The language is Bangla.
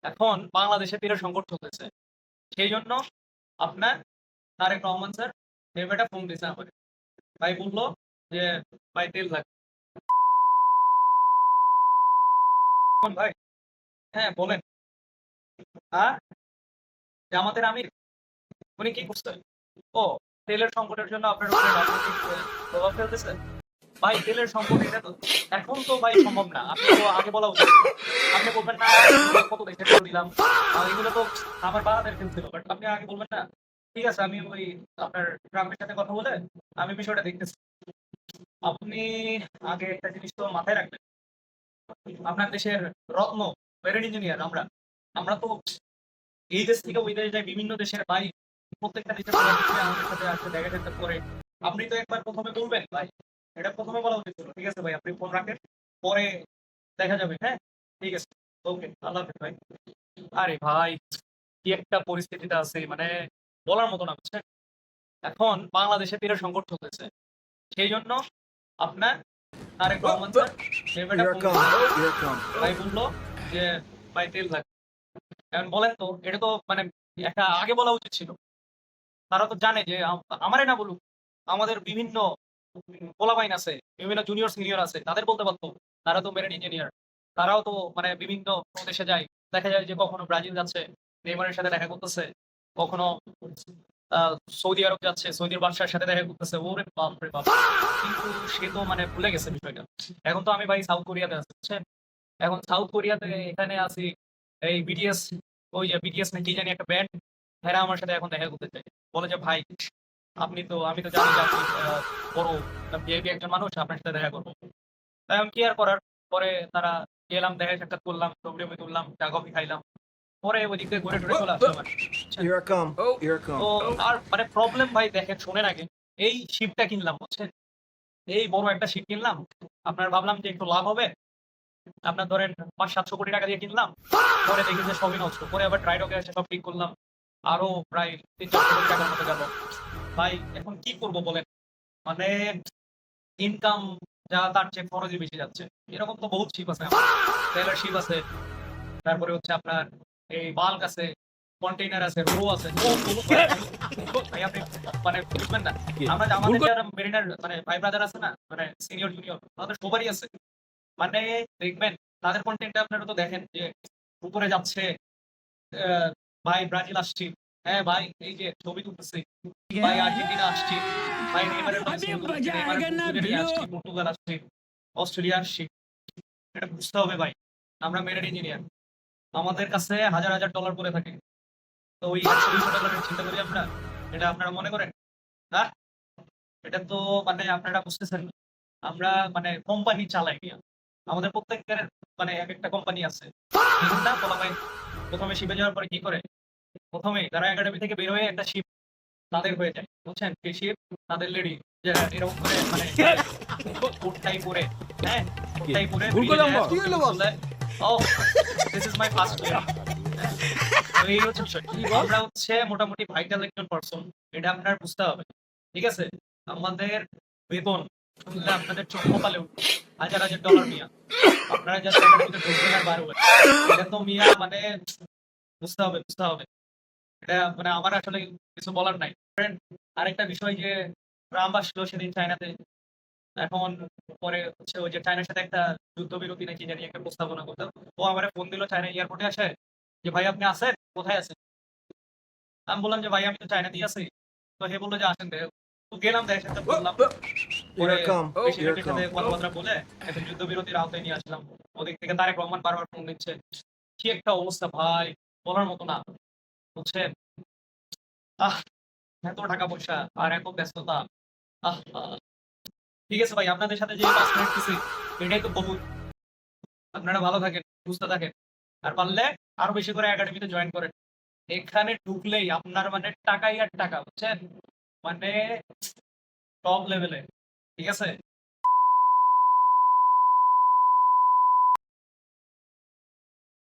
এখন বাংলাদেশে তেলের সংকট চলতেছে। সেই জন্য আপনার তারেক রহমান স্যার একটা ফোন দিয়েছে আমাকে। ভাই বললো যে ভাই তেল লাগবে। ভাই হ্যাঁ বলেন। আর জামাতের আমির উনি কি করছেন? ও তেলের সংকটের জন্য আপনার উপরে রাজনৈতিক প্রভাব ফেলতেছে। ভাই তেলের সংকট এটা তো এখন তো ভাই সম্ভব না। আপনি তো আগে বলা উচিত। আপনি বলবেন না কত দেশে তেল দিলাম এগুলো তো আমার বাবাদের ফেলছিল, বাট আপনি আগে বলবেন না। ঠিক আছে, আমি ওই আপনার ট্রাম্পের সাথে কথা বলে আমি বিষয়টা দেখতেছি। আপনি আগে একটা জিনিস তো মাথায় রাখবেন, আপনার দেশের রত্ন মেরিন ইঞ্জিনিয়ার আমরা আমরা তো এই দেশ থেকে ওই দেশ যায়, বিভিন্ন দেশের ভাই প্রত্যেকটা দেশের প্রধানমন্ত্রী আমাদের সাথে আসতে দেখা সাক্ষাৎ করে। আপনি তো একবার প্রথমে বলবেন ভাই, এটা প্রথমে বলা উচিত ছিল। ঠিক আছে ভাই, আপনি ফোন রাখেন, পরে দেখা যাবে। হ্যাঁ ঠিক আছে, ওকে, আল্লাহ হাফেজ ভাই। আরে ভাই কি একটা পরিস্থিতিতে আছে মানে বলার মতো না, বুঝছেন? এখন বাংলাদেশে তেলের সংকট চলতেছে। সেই জন্য আপনার তারেক রহমান স্যার একটা Here I ফোন come. দিয়েছে। Here I come. ভাই বললো যে ভাই তেল লাগবে। এখন বলেন তো, এটা তো মানে একটা আগে বলা উচিত ছিল। তারা তো জানে যে আমারে না বলুক, আমাদের বিভিন্ন পোলাপাইন আছে, বিভিন্ন জুনিয়র সিনিয়র আছে, তাদের বলতে পারতো। তারা তো মেরিন ইঞ্জিনিয়ার, তারাও তো মানে বিভিন্ন দেশে যায়। দেখা যায় যে কখনো ব্রাজিল যাচ্ছে, নেইমারের সাথে দেখা করতেছে, কখনো আহ, সৌদি আরব যাচ্ছে, সৌদির বাদশার সাথে দেখা করতেছে। ওরে বাপ রে বাপ! কিন্তু সে তো মানে ভুলে গেছে বিষয়টা। এখন তো আমি ভাই সাউথ কোরিয়াতে আছি, বুঝছেন? এখন সাউথ কোরিয়াতে এখানে আছি, এই বিটিএস, ওই যে বিটিএস না কি জানি একটা ব্যান্ড, এরা আমার সাথে এখন দেখা করতে চাই। বলে যে ভাই আমি তো জানি যে আপনি বড় ভিআইপি একজন মানুষ, আপনার সাথে দেখা করবো। তাই এখন কি আর করার, পরে তারা গেলাম, দেখা সাক্ষাৎ করলাম, ছবি টবি তুললাম, চা কফি খাইলাম, পরে ওই দিক থেকে ঘুরে টুরে চলে আসলাম আর কি, বুঝছেন? Here I come. Here I তো come. আর মানে প্রবলেম ভাই দেখেন, শোনেন আগে, এই শিপটা কিনলাম, বুঝছেন? এই বড় একটা শিপ কিনলাম। আপনার ভাবলাম যে একটু লাভ হবে, আপনার ধরেন 500-700 কোটি টাকা দিয়ে কিনলাম। পরে দেখি যে সবই নষ্ট। পরে আবার ড্রাই ডকে এসে সব ঠিক করলাম, আরো প্রায় 300-400 কোটি টাকার মতো গেল। ভাই এখন কি করব বলেন? মানে ইনকাম যা তার চেয়ে খরচই বেশি যাচ্ছে। এরকম তো বহুত শিপ আছে আমার। ট্রেলার শিপ আছে, তারপরে হচ্ছে আপনার এই বাল্ক আছে, কন্টেইনার আছে, রো আছে। ভাই আপনি মানে বুঝবেন না। আমরা যে আমাদের যারা মেরিনার মানে ভাই ব্রাদার আছে না, মানে সিনিয়র জুনিয়র, তাদের সবারই আছে। মানে দেখবেন তাদের কন্টেন্টটা আপনারা তো দেখেন যে উপরে যাচ্ছে, আহ, ভাই ব্রাজিল আসছি, হ্যাঁ ভাই এই যে ছবি তুলতেছি, ভাই আর্জেন্টিনা আসছি, ভাই নেইমারের মধ্যে ছবি তুলতেছি, নেইমারের নিয়ে আসছি, পর্তুগাল আসছি, অস্ট্রেলিয়া আসছি। এটা বুঝতে হবে ভাই, আমরা মেরিন ইঞ্জিনিয়ার, আমাদের কাছে হাজার হাজার ডলার পরে থাকে। তো ওই 100-200 ডলারের চিন্তা করি আমরা, এটা আপনারা মনে করেন না? এটা তো মানে আপনারা বুঝতেছেন না। আমরা মানে কোম্পানি চালাই নিয়ে, আমাদের প্রত্যেকের মানে এক একটা কোম্পানি আছে। দেখুন না পোলাপাইন প্রথমে শিপে যাওয়ার পরে কি করে, প্রথমে তারা একাডেমি থেকে বের হয়ে একটা শিপ তাদের হয়ে যায়, বুঝছেন? সেই শিপ তাদের লেডি, যে এরকম করে মানে কোটটাই পরে, হ্যাঁ কোটটাই পরে ভুল বেরিয়ে করলাম যায়, বস। কি হলো বস? বলে ও this is my first year. তো এই হচ্ছে বিষয়। আমরা হচ্ছে মোটামুটি ভাইটাল একজন পার্সন, এটা আপনার বুঝতে হবে। ঠিক আছে, আমাদের বেতন শুনলে আপনাদের চোখ কপালে উঠবে। হাজার হাজার ডলার মিয়া, আপনারা জাস্ট একাডেমিতে ঢুকবেন আর বার হবেন। এটা তো মিয়া মানে বুঝতে হবে, বুঝতে হবে। এটা মানে আমার আসলে কিছু বলার নাই। ফ্রেন্ড, আরেকটা বিষয় যে ট্রাম্প আসলো সেদিন চায়নাতে। এখন পরে হচ্ছে ওই যে চায়নার সাথে একটা যুদ্ধবিরতি নাকি জানি একটা প্রস্তাবনা করতে, ও আমারে ফোন দিল চায়না এয়ারপোর্টে আসে, যে ভাই আপনি আছেন কোথায় আছেন? আমি বললাম যে ভাই আমি তো চায়নাতেই আছি। তো হে বললো যে আসেন তো গেলাম, দেখা সাক্ষাৎ করলাম। Here পরে I come. Here I প্রেসিডেন্টের সাথে come. কথাবার্তা বলে একটা যুদ্ধবিরতির আওতায় নিয়ে আসলাম। ওদিক থেকে তারেক রহমান বারবার ফোন দিচ্ছে। কি একটা অবস্থা ভাই, বলার মতো না, বুঝছেন? আহ এত টাকা পয়সা আর এত ব্যস্ততা। আহ আহ। ঠিক আছে ভাই, আপনাদের সাথে যে 5 মিনিট দিছি এটাই তো বহুত। আপনারা ভালো থাকেন, সুস্থ থাকেন, আর পারলে আরো বেশি করে একাডেমিতে জয়েন করেন। এখানে ঢুকলেই আপনার মানে টাকাই আর টাকা, বুঝছেন? মানে টপ লেভেলে। ঠিক আছে?